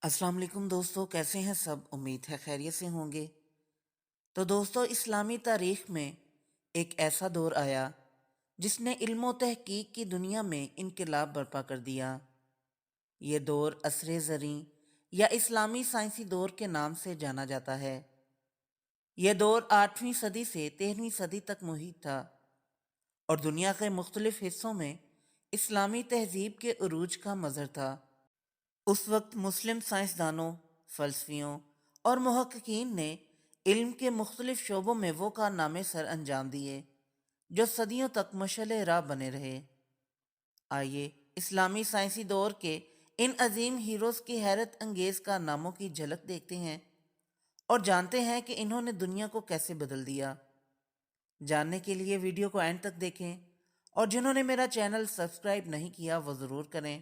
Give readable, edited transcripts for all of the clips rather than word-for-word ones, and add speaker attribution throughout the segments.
Speaker 1: السلام علیکم دوستو، کیسے ہیں سب؟ امید ہے خیریت سے ہوں گے۔ تو دوستو، اسلامی تاریخ میں ایک ایسا دور آیا جس نے علم و تحقیق کی دنیا میں انقلاب برپا کر دیا۔ یہ دور عصر زریں یا اسلامی سائنسی دور کے نام سے جانا جاتا ہے۔ یہ دور 8ویں صدی سے 13ویں صدی تک محیط تھا اور دنیا کے مختلف حصوں میں اسلامی تہذیب کے عروج کا مظہر تھا۔ اس وقت مسلم سائنسدانوں، فلسفیوں اور محققین نے علم کے مختلف شعبوں میں وہ کارنامے سر انجام دیے جو صدیوں تک مشعل راہ بنے رہے۔ آئیے اسلامی سائنسی دور کے ان عظیم ہیروز کی حیرت انگیز کارناموں کی جھلک دیکھتے ہیں اور جانتے ہیں کہ انہوں نے دنیا کو کیسے بدل دیا۔ جاننے کے لیے ویڈیو کو اینڈ تک دیکھیں، اور جنہوں نے میرا چینل سبسکرائب نہیں کیا وہ ضرور کریں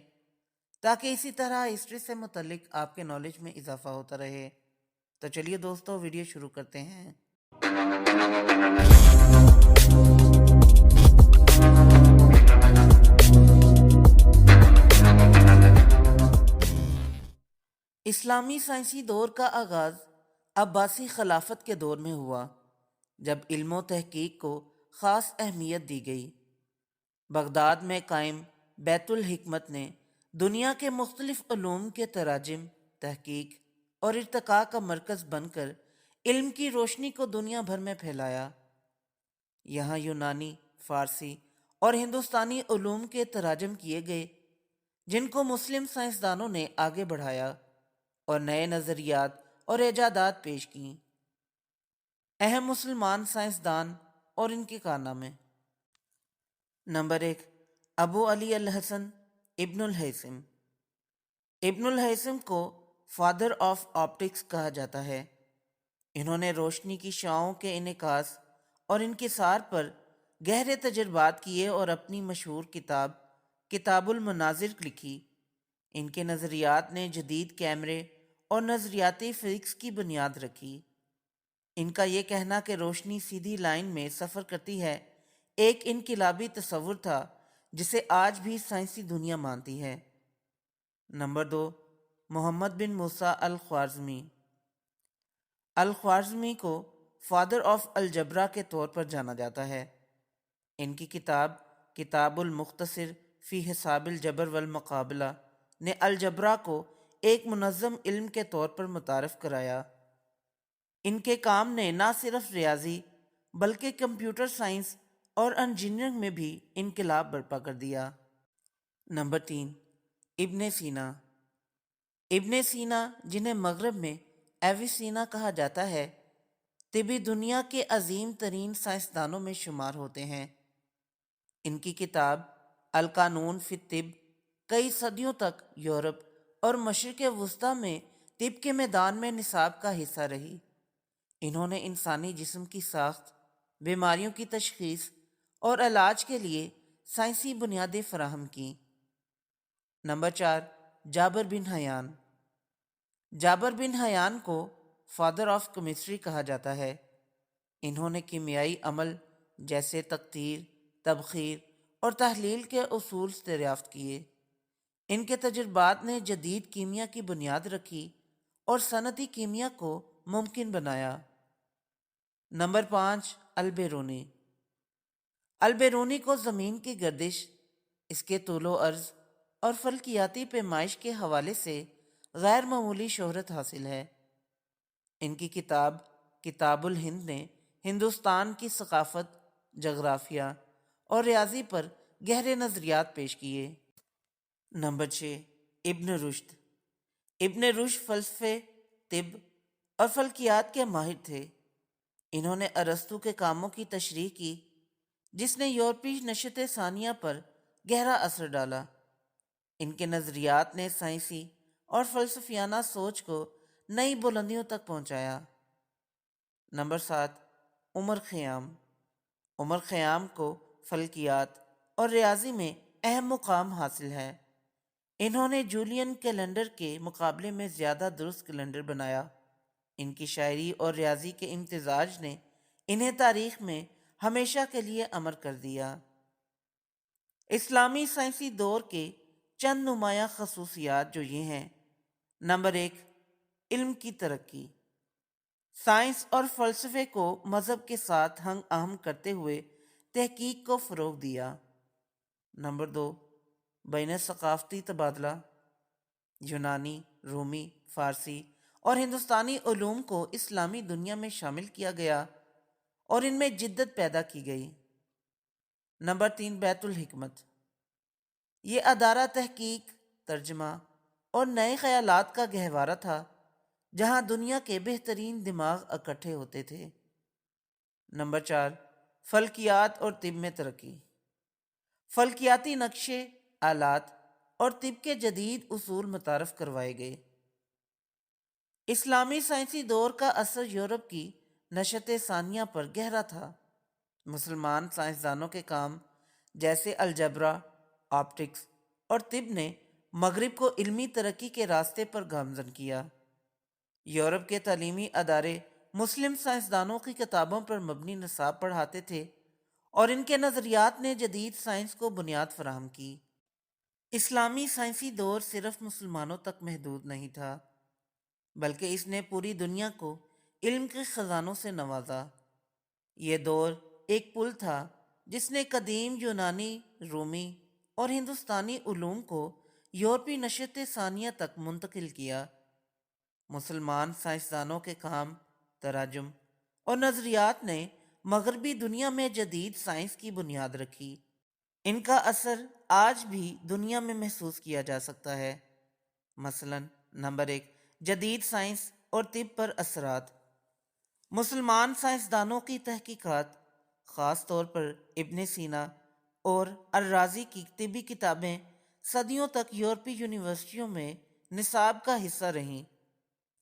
Speaker 1: تاکہ اسی طرح ہسٹری سے متعلق آپ کے نالج میں اضافہ ہوتا رہے۔ تو چلیے دوستو، ویڈیو شروع کرتے ہیں۔ اسلامی سائنسی دور کا آغاز عباسی خلافت کے دور میں ہوا، جب علم و تحقیق کو خاص اہمیت دی گئی۔ بغداد میں قائم بیت الحکمت نے دنیا کے مختلف علوم کے تراجم، تحقیق اور ارتقاء کا مرکز بن کر علم کی روشنی کو دنیا بھر میں پھیلایا۔ یہاں یونانی، فارسی اور ہندوستانی علوم کے تراجم کیے گئے، جن کو مسلم سائنسدانوں نے آگے بڑھایا اور نئے نظریات اور ایجادات پیش کیں۔ اہم مسلمان سائنسدان اور ان کے کارنامے۔ نمبر 1، ابو علی الحسن ابن الہیثم۔ ابن الہیثم کو فادر آف آپٹکس کہا جاتا ہے۔ انہوں نے روشنی کی شعاعوں کے انعکاس اور انکسار پر گہرے تجربات کیے اور اپنی مشہور کتاب کتاب المناظر لکھی۔ ان کے نظریات نے جدید کیمرے اور نظریاتی فزکس کی بنیاد رکھی۔ ان کا یہ کہنا کہ روشنی سیدھی لائن میں سفر کرتی ہے ایک انقلابی تصور تھا جسے آج بھی سائنسی دنیا مانتی ہے۔ نمبر 2، محمد بن موسیٰ الخوارزمی۔ الخوارزمی کو فادر آف الجبرا کے طور پر جانا جاتا ہے۔ ان کی کتاب کتاب المختصر فی حساب الجبر والمقابلہ نے الجبرا کو ایک منظم علم کے طور پر متعارف کرایا۔ ان کے کام نے نہ صرف ریاضی بلکہ کمپیوٹر سائنس اور انجینئرنگ میں بھی انقلاب برپا کر دیا۔ نمبر 3، ابن سینا۔ ابن سینا، جنہیں مغرب میں ایویسینا کہا جاتا ہے، طبی دنیا کے عظیم ترین سائنسدانوں میں شمار ہوتے ہیں۔ ان کی کتاب القانون فی الطب کئی صدیوں تک یورپ اور مشرق وسطیٰ میں طب کے میدان میں نصاب کا حصہ رہی۔ انہوں نے انسانی جسم کی ساخت، بیماریوں کی تشخیص اور علاج کے لیے سائنسی بنیادیں فراہم کیں۔ نمبر 4، جابر بن حیان۔ جابر بن حیان کو فادر آف کیمسٹری کہا جاتا ہے۔ انہوں نے کیمیائی عمل جیسے تقطیر، تبخیر اور تحلیل کے اصول دریافت کیے۔ ان کے تجربات نے جدید کیمیا کی بنیاد رکھی اور صنعتی کیمیا کو ممکن بنایا۔ نمبر 5، البیرونی۔ البیرونی کو زمین کی گردش، اس کے طول و عرض اور فلکیاتی پیمائش کے حوالے سے غیر معمولی شہرت حاصل ہے۔ ان کی کتاب کتاب الہند نے ہندوستان کی ثقافت، جغرافیہ اور ریاضی پر گہرے نظریات پیش کیے۔ نمبر 6، ابن رشد۔ ابن رشد فلسفے، طب اور فلکیات کے ماہر تھے۔ انہوں نے ارسطو کے کاموں کی تشریح کی، جس نے یورپی نشت ثانیہ پر گہرا اثر ڈالا۔ ان کے نظریات نے سائنسی اور فلسفیانہ سوچ کو نئی بلندیوں تک پہنچایا۔ نمبر 7، عمر خیام۔ عمر خیام کو فلکیات اور ریاضی میں اہم مقام حاصل ہے۔ انہوں نے جولین کیلنڈر کے مقابلے میں زیادہ درست کیلنڈر بنایا۔ ان کی شاعری اور ریاضی کے امتزاج نے انہیں تاریخ میں ہمیشہ کے لیے امر کر دیا۔ اسلامی سائنسی دور کے چند نمایاں خصوصیات جو یہ ہیں: نمبر 1، علم کی ترقی۔ سائنس اور فلسفے کو مذہب کے ساتھ ہم آہنگ کرتے ہوئے تحقیق کو فروغ دیا۔ نمبر 2، بین ثقافتی تبادلہ۔ یونانی، رومی، فارسی اور ہندوستانی علوم کو اسلامی دنیا میں شامل کیا گیا اور ان میں جدت پیدا کی گئی۔ نمبر 3، بیت الحکمت۔ یہ ادارہ تحقیق، ترجمہ اور نئے خیالات کا گہوارہ تھا، جہاں دنیا کے بہترین دماغ اکٹھے ہوتے تھے۔ نمبر 4، فلکیات اور طب میں ترقی۔ فلکیاتی نقشے، آلات اور طب کے جدید اصول متعارف کروائے گئے۔ اسلامی سائنسی دور کا اثر یورپ کی نشت ثانیہ پر گہرا تھا۔ مسلمان سائنسدانوں کے کام جیسے الجبرا، آپٹکس اور طب نے مغرب کو علمی ترقی کے راستے پر گامزن کیا۔ یورپ کے تعلیمی ادارے مسلم سائنسدانوں کی کتابوں پر مبنی نصاب پڑھاتے تھے اور ان کے نظریات نے جدید سائنس کو بنیاد فراہم کی۔ اسلامی سائنسی دور صرف مسلمانوں تک محدود نہیں تھا، بلکہ اس نے پوری دنیا کو علم کے خزانوں سے نوازا۔ یہ دور ایک پل تھا جس نے قدیم یونانی، رومی اور ہندوستانی علوم کو یورپی نشت ثانیہ تک منتقل کیا۔ مسلمان سائنسدانوں کے کام، تراجم اور نظریات نے مغربی دنیا میں جدید سائنس کی بنیاد رکھی۔ ان کا اثر آج بھی دنیا میں محسوس کیا جا سکتا ہے۔ مثلاً نمبر 1، جدید سائنس اور طب پر اثرات۔ مسلمان سائنسدانوں کی تحقیقات، خاص طور پر ابن سینا اور الرازی کی طبی کتابیں صدیوں تک یورپی یونیورسٹیوں میں نصاب کا حصہ رہیں۔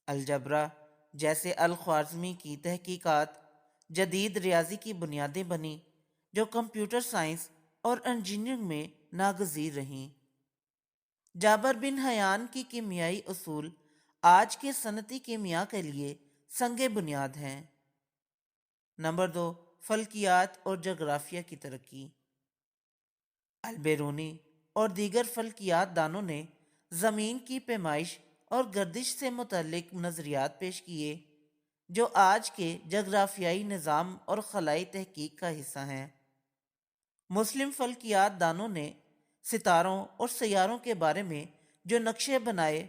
Speaker 1: الجبرا جیسے الخوارزمی کی تحقیقات جدید ریاضی کی بنیادیں بنیں، جو کمپیوٹر سائنس اور انجینئرنگ میں ناگزیر رہیں۔ جابر بن حیان کی کیمیائی اصول آج کے صنعتی کیمیا کے لیے سنگ بنیاد ہیں۔ نمبر 2، فلکیات اور جغرافیہ کی ترقی۔ البیرونی اور دیگر فلکیات دانوں نے زمین کی پیمائش اور گردش سے متعلق نظریات پیش کیے، جو آج کے جغرافیائی نظام اور خلائی تحقیق کا حصہ ہیں۔ مسلم فلکیات دانوں نے ستاروں اور سیاروں کے بارے میں جو نقشے بنائے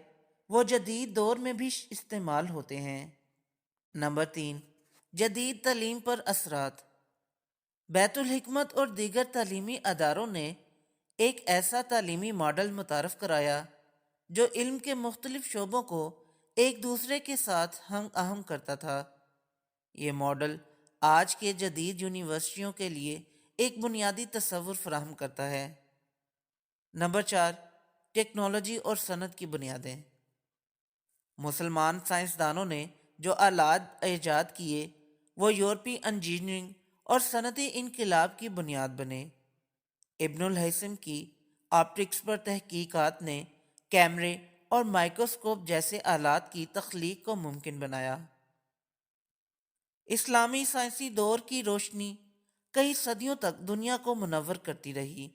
Speaker 1: وہ جدید دور میں بھی استعمال ہوتے ہیں۔ نمبر 3، جدید تعلیم پر اثرات۔ بیت الحکمت اور دیگر تعلیمی اداروں نے ایک ایسا تعلیمی ماڈل متعارف کرایا جو علم کے مختلف شعبوں کو ایک دوسرے کے ساتھ ہم آہنگ کرتا تھا۔ یہ ماڈل آج کے جدید یونیورسٹیوں کے لیے ایک بنیادی تصور فراہم کرتا ہے۔ نمبر 4، ٹیکنالوجی اور صنعت کی بنیادیں۔ مسلمان سائنسدانوں نے جو آلات ایجاد کیے وہ یورپی انجینئرنگ اور صنعتی انقلاب کی بنیاد بنے۔ ابن الہیثم کی آپٹکس پر تحقیقات نے کیمرے اور مائکروسکوپ جیسے آلات کی تخلیق کو ممکن بنایا۔ اسلامی سائنسی دور کی روشنی کئی صدیوں تک دنیا کو منور کرتی رہی،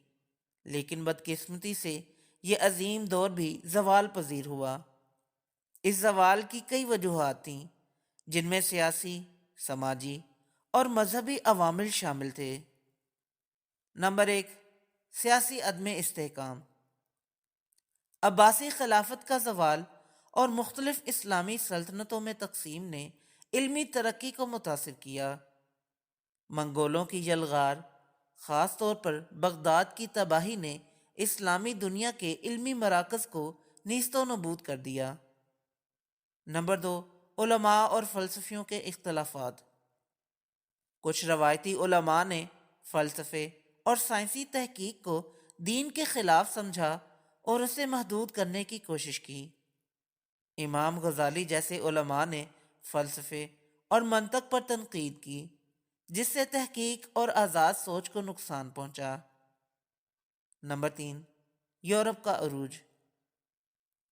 Speaker 1: لیکن بدقسمتی سے یہ عظیم دور بھی زوال پذیر ہوا۔ اس زوال کی کئی وجوہات تھیں، جن میں سیاسی، سماجی اور مذہبی عوامل شامل تھے۔ نمبر 1، سیاسی عدم استحکام۔ عباسی خلافت کا زوال اور مختلف اسلامی سلطنتوں میں تقسیم نے علمی ترقی کو متاثر کیا۔ منگولوں کی یلغار، خاص طور پر بغداد کی تباہی نے اسلامی دنیا کے علمی مراکز کو نیست و نابود کر دیا۔ نمبر 2، علماء اور فلسفیوں کے اختلافات۔ کچھ روایتی علماء نے فلسفے اور سائنسی تحقیق کو دین کے خلاف سمجھا اور اسے محدود کرنے کی کوشش کی۔ امام غزالی جیسے علماء نے فلسفے اور منطق پر تنقید کی، جس سے تحقیق اور آزاد سوچ کو نقصان پہنچا۔ نمبر 3، یورپ کا عروج۔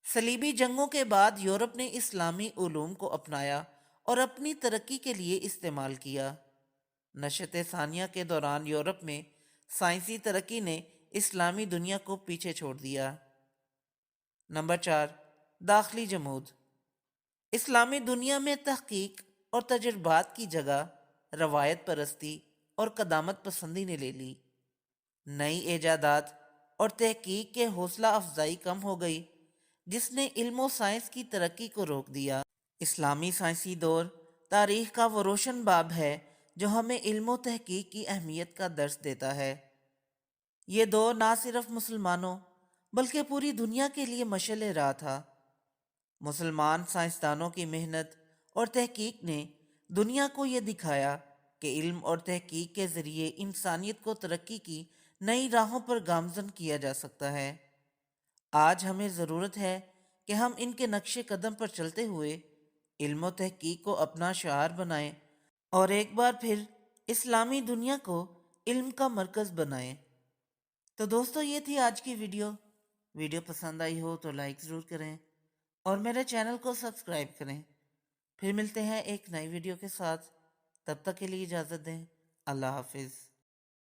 Speaker 1: صلیبی جنگوں کے بعد یورپ نے اسلامی علوم کو اپنایا اور اپنی ترقی کے لیے استعمال کیا۔ نشت ثانیہ کے دوران یورپ میں سائنسی ترقی نے اسلامی دنیا کو پیچھے چھوڑ دیا۔ نمبر 4، داخلی جمود۔ اسلامی دنیا میں تحقیق اور تجربات کی جگہ روایت پرستی اور قدامت پسندی نے لے لی۔ نئی ایجادات اور تحقیق کے حوصلہ افزائی کم ہو گئی، جس نے علم و سائنس کی ترقی کو روک دیا۔ اسلامی سائنسی دور تاریخ کا وہ روشن باب ہے جو ہمیں علم و تحقیق کی اہمیت کا درس دیتا ہے۔ یہ دور نہ صرف مسلمانوں بلکہ پوری دنیا کے لیے مشعل راہ تھا۔ مسلمان سائنسدانوں کی محنت اور تحقیق نے دنیا کو یہ دکھایا کہ علم اور تحقیق کے ذریعے انسانیت کو ترقی کی نئی راہوں پر گامزن کیا جا سکتا ہے۔ آج ہمیں ضرورت ہے کہ ہم ان کے نقش قدم پر چلتے ہوئے علم و تحقیق کو اپنا شعار بنائیں اور ایک بار پھر اسلامی دنیا کو علم کا مرکز بنائیں۔ تو دوستو، یہ تھی آج کی ویڈیو پسند آئی ہو تو لائک ضرور کریں اور میرے چینل کو سبسکرائب کریں۔ پھر ملتے ہیں ایک نئی ویڈیو کے ساتھ، تب تک کے لیے اجازت دیں۔ اللہ حافظ۔